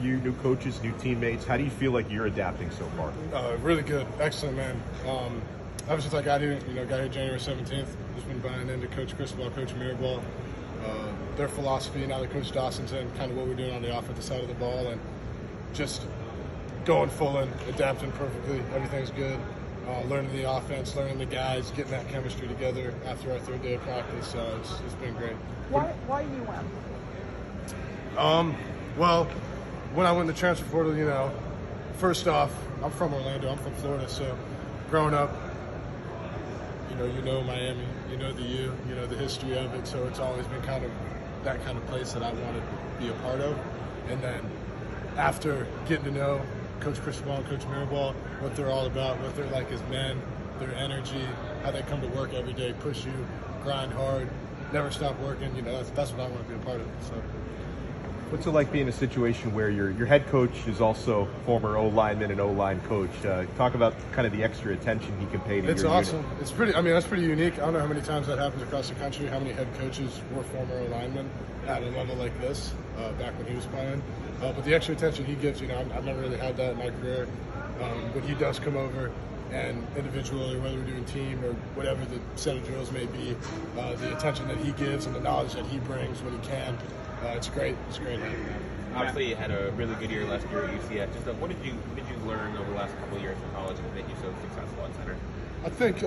You new coaches, new teammates. How do you feel like you're adapting so far? Really good, excellent, man. Ever since I got here, got here January 17th, just been buying into Coach Cristobal, Coach Mirabal, their philosophy. Now that Coach Dawson's in, kind of what we're doing on the offensive side of the ball, and just going full in, adapting perfectly. Everything's good. Learning the offense, learning the guys, getting that chemistry together after our third day of practice. It's been great. Why UM? Well, when I went in the transfer portal, first off, I'm from Orlando. I'm from Florida, so growing up, you know Miami, you know the U, you know the history of it. So it's always been kind of that kind of place that I wanted to be a part of. And then after getting to know Coach Cristobal and Coach Mirabal, what they're all about, what they're like as men, their energy, how they come to work every day, push you, grind hard, never stop working. That's what I want to be a part of. So. What's it like being in a situation where your head coach is also former O-lineman and O-line coach? Talk about kind of the extra attention he can pay to It's your awesome. unit. It's pretty. That's pretty unique. I don't know how many times that happens across the country. How many head coaches were former O-linemen at a level like this back when he was playing? But the extra attention he gives, I've never really had that in my career. But he does come over, and individually, whether we're doing team or whatever the set of drills may be, the attention that he gives and the knowledge that he brings when he can. It's great. It's great having him. Obviously, you had a really good year last year at UCF. Just what did you learn over the last couple of years in college that made you so successful at center? I think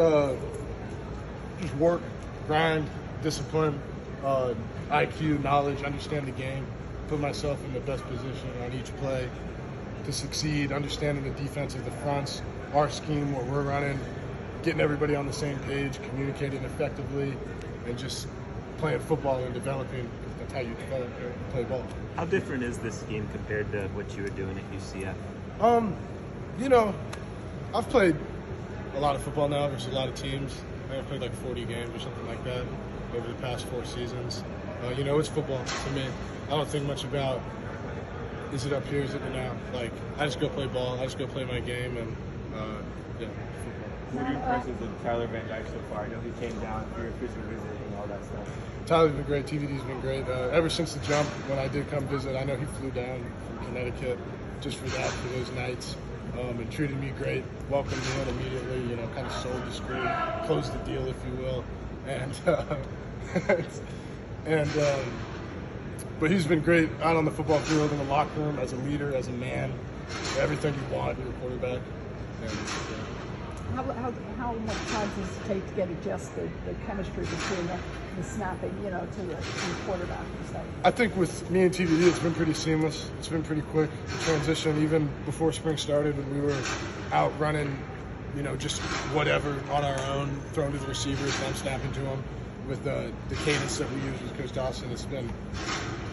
just work, grind, discipline, IQ, knowledge, understand the game, put myself in the best position on each play to succeed, understanding the defense of the fronts, our scheme, what we're running, getting everybody on the same page, communicating effectively, and just playing football and developing. That's how you develop and play ball. How different is this scheme compared to what you were doing at UCF? I've played a lot of football now versus a lot of teams. I've played like 40 games or something like that over the past 4 seasons. It's football to me. I don't think much about is it up here, is it now? Like, I just go play ball, I just go play my game, and football. What are your impressions of Tyler Van Dyke so far? I know he came down for your official visit and all that stuff. Tyler's been great. TVD's been great. Ever since the jump, when I did come visit, I know he flew down from Connecticut just for those nights, and treated me great. Welcomed me in immediately. Kind of sold the screen, closed the deal, if you will, but he's been great out on the football field, in the locker room, as a leader, as a man, everything you want in a quarterback. How much time does it take to get adjusted, the chemistry between the snapping, to the quarterback and stuff? I think with me and TVD, it's been pretty seamless. It's been pretty quick. The transition, even before spring started, when we were out running, just whatever on our own, throwing to the receivers, and I'm snapping to them. With the cadence that we use with Coach Dawson, it's been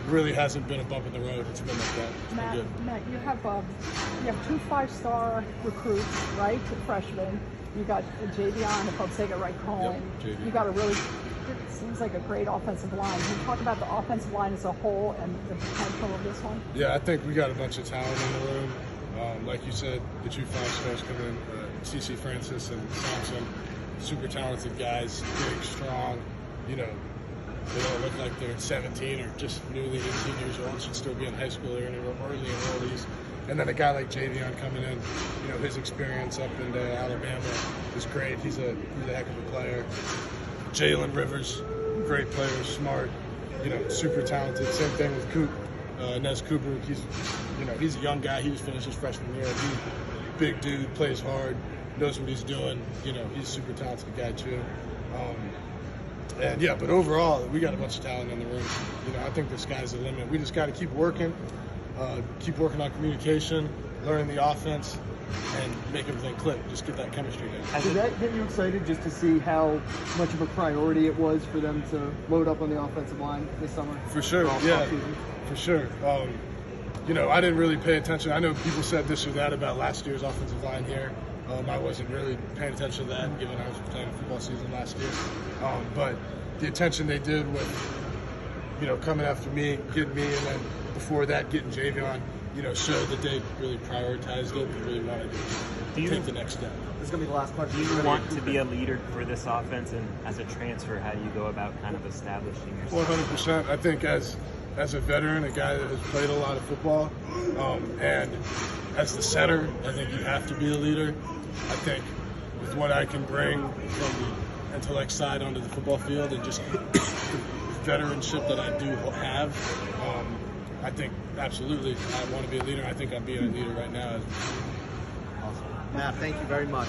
really hasn't been a bump in the road. It's been like that. It's been good. Matt, you have 2 5-star recruits, right? Freshmen. You got Javion, if I'm saying it right, Cohen. Yep, you got it seems like a great offensive line. Can you talk about the offensive line as a whole and the potential of this one? Yeah, I think we got a bunch of talent in the room. Like you said, the 2 5-stars come in, CC Francis and Thompson, super talented guys, big, strong. They don't look like they're 17 or just newly 18 years old, should still be in high school or early enrollees. And then a guy like Javion coming in, his experience up in Alabama is great. He's a heck of a player. Jalen Rivers, great player, smart, super talented. Same thing with Coop, Nez Cooper. He's a young guy. He just finished his freshman year. He's a big dude, plays hard, knows what he's doing. He's a super talented guy too. But overall, we got a bunch of talent in the room. I think the sky's the limit. We just got to keep working on communication, learning the offense, and make everything click. Just get that chemistry down. Did that get you excited just to see how much of a priority it was for them to load up on the offensive line this summer? For sure, yeah, for sure. I didn't really pay attention. I know people said this or that about last year's offensive line here. I wasn't really paying attention to that, given I was playing a football season last year. But the attention they did with, coming after me, getting me, and then before that, getting Javion, showed that they really prioritized it and really wanted to take the next step. This is going to be the last question. Do you want to be a leader for this offense? And as a transfer, how do you go about kind of establishing yourself? 100%. I think as as a veteran, a guy that has played a lot of football, and as the center, I think you have to be a leader. I think with what I can bring from the intellect side onto the football field and just the veteranship that I do have, I think absolutely I want to be a leader. I think I'm being a leader right now. Matt, thank you very much.